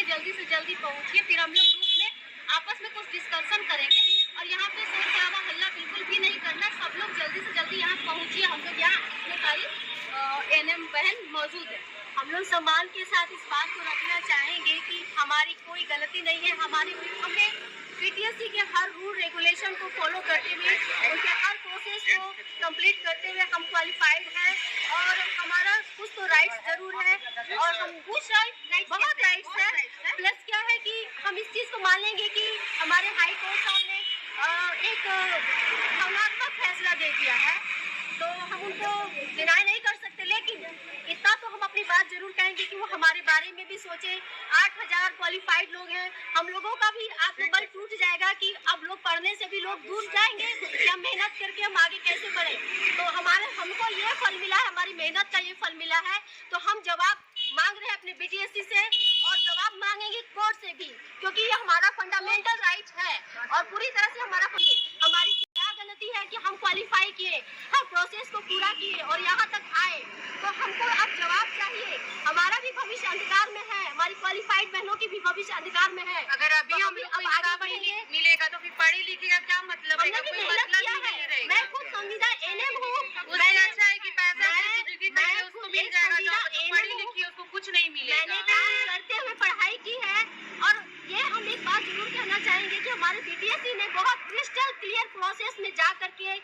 जल्दी से जल्दी पहुँचिए, फिर हम लोग ग्रुप में आपस में कुछ डिस्कशन करेंगे और यहाँ पे शोर शराबा हल्ला बिल्कुल भी नहीं करना। सब लोग जल्दी से जल्दी यहाँ पहुँचिए। हम लोग यहाँ अपने सारी एनएम बहन मौजूद है। हम लोग सम्मान के साथ इस बात को रखना चाहेंगे कि हमारी कोई गलती नहीं है। हमें बीटीएससी के हर रूल रेगुलेशन को फॉलो करते हुए, उनके हर प्रोसेस को कंप्लीट करते हुए हम क्वालिफाइड हैं और हमारा कुछ तो राइट्स जरूर है और हम कुछ बहुत राइट्स है। प्लस क्या है कि हम इस चीज़ को मान लेंगे कि हमारे हाई कोर्ट साहब ने एक भावनात्मक फैसला दे दिया है, तो हम उनको डिनाई नहीं कर सकते। लेकिन इतना तो हम अपनी बात जरूर कहेंगे कि वो हमारे बारे में भी सोचे। 8000 क्वालिफाइड लोग हैं, हम लोगों का भी आत्मबल टूट जाएगा कि अब लोग पढ़ने से भी लोग दूर जाएंगे कि हम मेहनत करके हम आगे कैसे बढ़े। तो हमको ये फल मिला है, हमारी मेहनत का ये फल मिला है। तो हम जवाब मांग रहे हैं अपने बीटीएससी से और जवाब मांगेंगे कोर्ट से भी, क्योंकि ये हमारा फंडामेंटल राइट है और पूरी तरह से हमारी क्या गलती है कि हम क्वालिफाई किए, हम प्रोसेस को पूरा किए और यहाँ तक आए। तो हमको अब जवाब चाहिए। हमारा भी भविष्य अंधकार में है, हमारी क्वालिफाइड बहनों की भी भविष्य अंधकार में है। अगर अभी हम लोग आगे बढ़ेंगे मिलेगा तो फिर पढ़ी लिखी का क्या मतलब है? कोई मतलब ही नहीं रहेगा। मैं खुद संविदा एनएम हूँ। उससे अच्छा है कि पैसा उसको मिल जाएगा, जो पढ़ी लिखी है उसको कुछ नहीं मिलेगा। मैंने काम करते हुए पढ़ाई की है और ये हम एक बात जरूर कहना चाहेंगे कि हमारे बीटीएससी ने बहुत क्रिस्टल क्लियर प्रोसेस में जा करके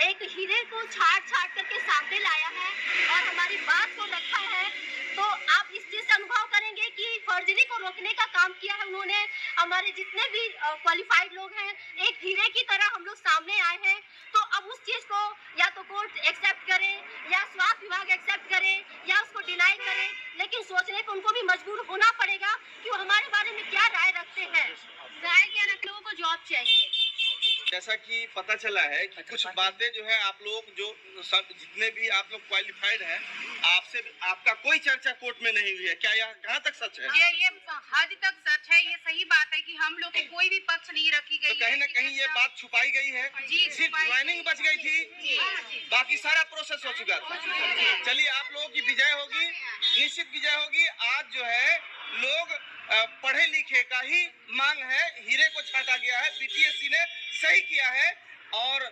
एक हीरे को छाट करके सामने लाया है और हमारी बात को रखा है। तो आप इस चीज से अनुभव करेंगे कि फर्जरी को रोकने का काम किया है उन्होंने। हमारे जितने भी क्वालिफाइड लोग हैं एक हीरे की तरह हम लोग सामने आए हैं। तो अब उस चीज को या तो कोर्ट एक्सेप्ट करे या स्वास्थ्य विभाग एक्सेप्ट करे या उसको डिनाई करे, लेकिन सोचने को उनको भी मजबूर होना पड़ेगा कि वो हमारे बारे में क्या राय रखते हैं। राय क्या रखते, लोगों को जॉब चाहिए। जैसा कि पता चला है कि कुछ बातें जो है आप लोग जो जितने भी आप लोग क्वालिफाइड हैं, आपका कोई चर्चा कोर्ट में नहीं हुई है। क्या यह कहाँ तक सच है? ये हद तक सच है। ये सही बात है कि हम लोग की कोई भी पक्ष नहीं रखी गई। तो कहीं ना कहीं ये बात छुपाई गई है। सिर्फ ज्वाइनिंग बच गई थी, बाकी सारा प्रोसेस हो चुका था। चलिए, आप लोगों की विजय होगी, निश्चित विजय होगी। आज जो है लोग पढ़े लिखे का ही मांग है, हीरे को छाटा गया है। बीटीएससी ने सही किया है और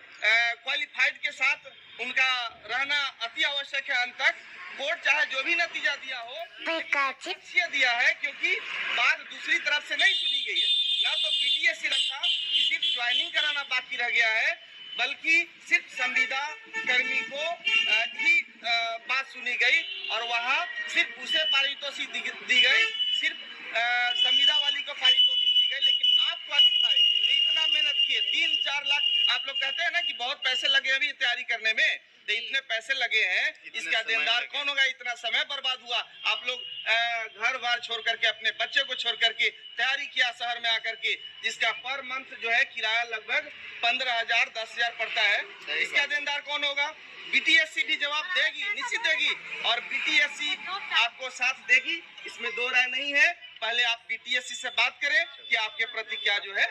क्वालिफाइड के साथ उनका रहना अति आवश्यक है। अंत तक कोर्ट चाहे जो भी नतीजा दिया हो, दिया है, क्योंकि बात दूसरी तरफ से नहीं सुनी गई है। ना तो बीटीएससी रखा कि सिर्फ ज्वाइनिंग कराना बाकी रह गया है, बल्कि सिर्फ संविदा कर्मी को ही बात सुनी गई और वहाँ सिर्फ उसे पारितोषिक दी गई, सिर्फ संविदा वाली को पारितोषिक दी गई। लेकिन आप क्वालिफाई इतना मेहनत किए, 3-4 लाख, आप लोग कहते हैं ना कि बहुत पैसे लगे अभी तैयारी करने में, तो इतने पैसे लगे हैं, इसका देनदार कौन होगा? इतना समय बर्बाद हुआ। आप लोग घर बार छोड़ करके, अपने बच्चे को छोड़ करके तैयारी किया शहर में आकर के, जिसका पर मंथ जो है किराया लगभग 15,000 10,000 पड़ता है। इसका देनदार कौन होगा? बीटीएससी भी जवाब देगी, निश्चित देगी, और बीटीएससी आपको साथ देगी, इसमें दो राय नहीं है। पहले आप बीटीएससी से बात करें कि आपके प्रति क्या जो है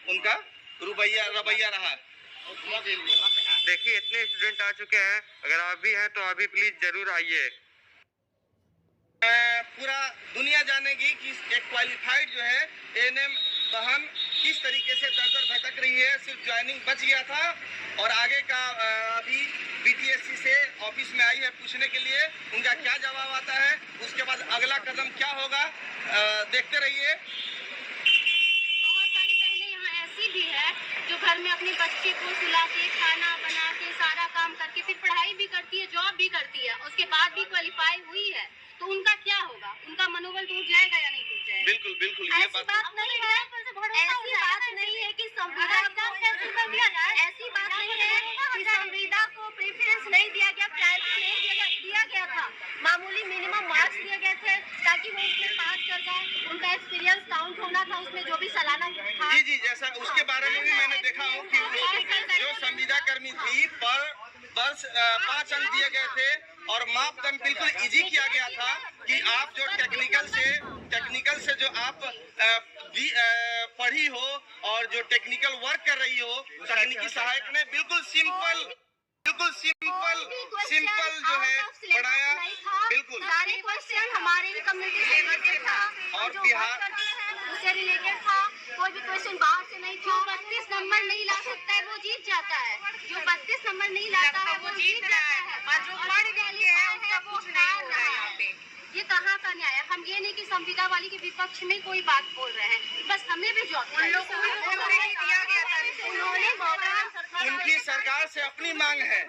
उनका रवैया रहा। देखिए, इतने स्टूडेंट आ चुके हैं, अगर आप भी हैं तो अभी प्लीज जरूर आइए। पूरा दुनिया जानेगी कि एक क्वालिफाइड जो है एएनएम बहन किस तरीके से दर भटक रही है। सिर्फ ज्वाइनिंग बच गया था और आगे का अभी बीटीएससी से ऑफिस में आई है पूछने के लिए, उनका क्या जवाब आता है, उसके बाद अगला कदम क्या होगा, देखते रहिए। बहुत सारी बहनें यहाँ ऐसी भी है जो घर में अपने बच्चे को सुला के, खाना बना के, सारा काम करके फिर पढ़ाई भी करती है, जॉब भी करती है, उसके बाद भी क्वालिफाई हुई है। तो उनका क्या होगा? उनका मनोबल टूट जाएगा या नहीं टूट जाएगा? बिल्कुल बिल्कुल, ऐसी बात नहीं है, ऐसी बात नहीं है कि संविदा ऐसी बात नहीं है कि संविदा को प्रेफरेंस नहीं दिया गया, प्रायोरिटी नहीं दिया गया था। मामूली मिनिमम मार्क्स दिए गए थे ताकि वो उसमें पास कर जाए। उनका एक्सपीरियंस काउंट होना था उसमें, जो भी सालाना था। जी, जैसा उसके बारे में भी मैंने देखा हूँ कि जो संविदा कर्मी थी पर वर्ष 5 अंक दिए गए थे और मापदंड बिल्कुल इजी किया गया था कि आप जो टेक्निकल से जो आप पढ़ी हो और जो टेक्निकल वर्क कर रही हो, तकनीकी सहायक ने बिल्कुल सिंपल बिल्कुल सिंपल जो है पढ़ाया, बिल्कुल। सारे क्वेश्चन हमारे ही कम्युनिटी से रिलेटेड था और जो बिहार उससे रिलेटेड था। कोई भी क्वेश्चन बाहर से नहीं था। जो 32 नंबर नहीं ला सकता है वो जीत जाता है। जो 32 नंबर नहीं लाता है वो जीत जाता है। और जो पढ़ लिख के है उसका कुछ नहीं हो रहा है यहाँ पे। ये कहाँ का न्याय है? हम ये नहीं कि संविदा वाली के विपक्ष में कोई बात बोल रहे हैं, बस हमें भी जॉब उन लोगों को दिया गया था। उन्होंने उनकी सरकार से अपनी मांग है,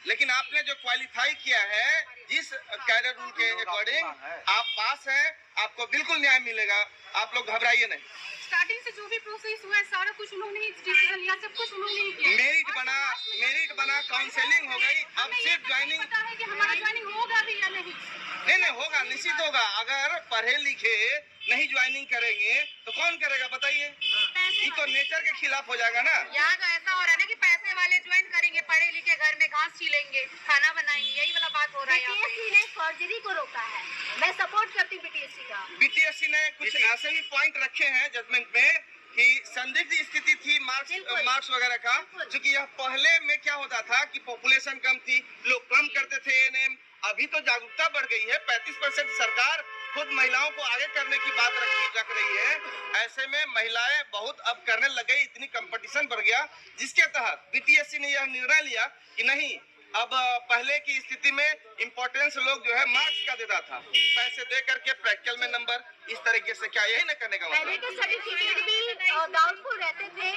लेकिन आपने जो क्वालिफाई किया है जिस कैडर रूल के अकॉर्डिंग आप पास हैं, आपको बिल्कुल न्याय मिलेगा। आप लोग घबराइए नहीं। स्टार्टिंग से जो भी प्रोसेस हुआ है सारा कुछ उन्होंने ही डिसीजन लिया, सब कुछ उन्होंने ही किया। मेरिट बना काउंसलिंग हो गई, अब सिर्फ ज्वाइनिंग। पता है कि हमारा ज्वाइनिंग होगा भी या नहीं? नहीं होगा, निश्चित होगा। अगर पढ़े लिखे नहीं ज्वाइनिंग करेंगे तो कौन करेगा बताइए? ये तो नेचर के खिलाफ हो जाएगा ना। यहाँ तो ऐसा हो रहा है ना कि पैसे वाले ज्वाइन करेंगे, पढ़े लिखे घर में घास छीलेंगे, खाना बनाएंगे, यही वाला बात हो रहा है। बीटीएससी ने फर्जरी को रोका है। मैं सपोर्ट करती हूँ बीटीएससी का। बीटीएससी ने कुछ ऐसे भी पॉइंट रखे हैं जजमेंट में कि संदिग्ध स्थिति थी मार्क्स वगैरह का, क्योंकि यह पहले में क्या होता था कि पॉपुलेशन कम थी, लोग कम करते थे एएनएम। अभी तो जागरूकता बढ़ गई है, 35% सरकार खुद महिलाओं को आगे करने की बात रख रही है। ऐसे में महिलाएं बहुत अब करने लग गई, इतनी कंपटीशन बढ़ गया, जिसके तहत बीटीएससी ने यह निर्णय लिया कि नहीं, अब पहले की स्थिति में इम्पोर्टेंस लोग जो है मार्क्स का देता था, पैसे दे करके प्रैक्टिकल में नंबर, इस तरीके से क्या यही न करने का पहले के सर्टिफिकेट भी डाउटफुल रहते थे।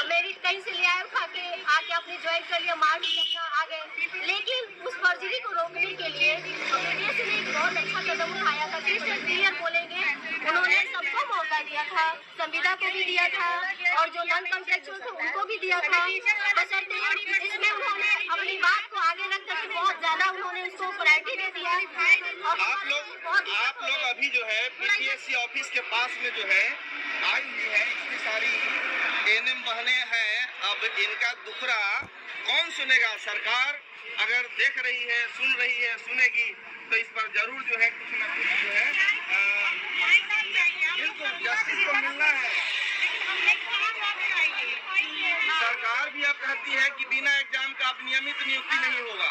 मेरिट कहीं से ले आए उठा के आके अपने ज्वाइन कर लिया, मार्क्स अपना आ गए। लेकिन उस फर्जरी को रोकने के लिए बीटीएससी ने एक बहुत अच्छा कदम उठाया था। क्लियर बोलेंगे, उन्होंने सबको मौका दिया था, संविदा को भी दिया था और जो नॉन कॉन्ट्रेक्चुअल थे उनको भी दिया था। बशर्ते इसमें उन्होंने अपनी बात को आगे रख करके बहुत ज्यादा उन्होंने उसको प्रायोरिटी दे दिया। आप लोग अभी जो है बीटीएससी ऑफिस के पास में जो है आई हुई है, इतनी सारी एएनएम बहनें हैं। अब इनका दुखड़ा कौन सुनेगा? सरकार अगर देख रही है, सुन रही है, सुनेगी तो इस पर जरूर जो है कुछ न कुछ जो है बिल्कुल जस्टिस को मिलना है। सरकार भी अब कहती है कि बिना एग्जाम का अब नियमित नियुक्ति नहीं होगा।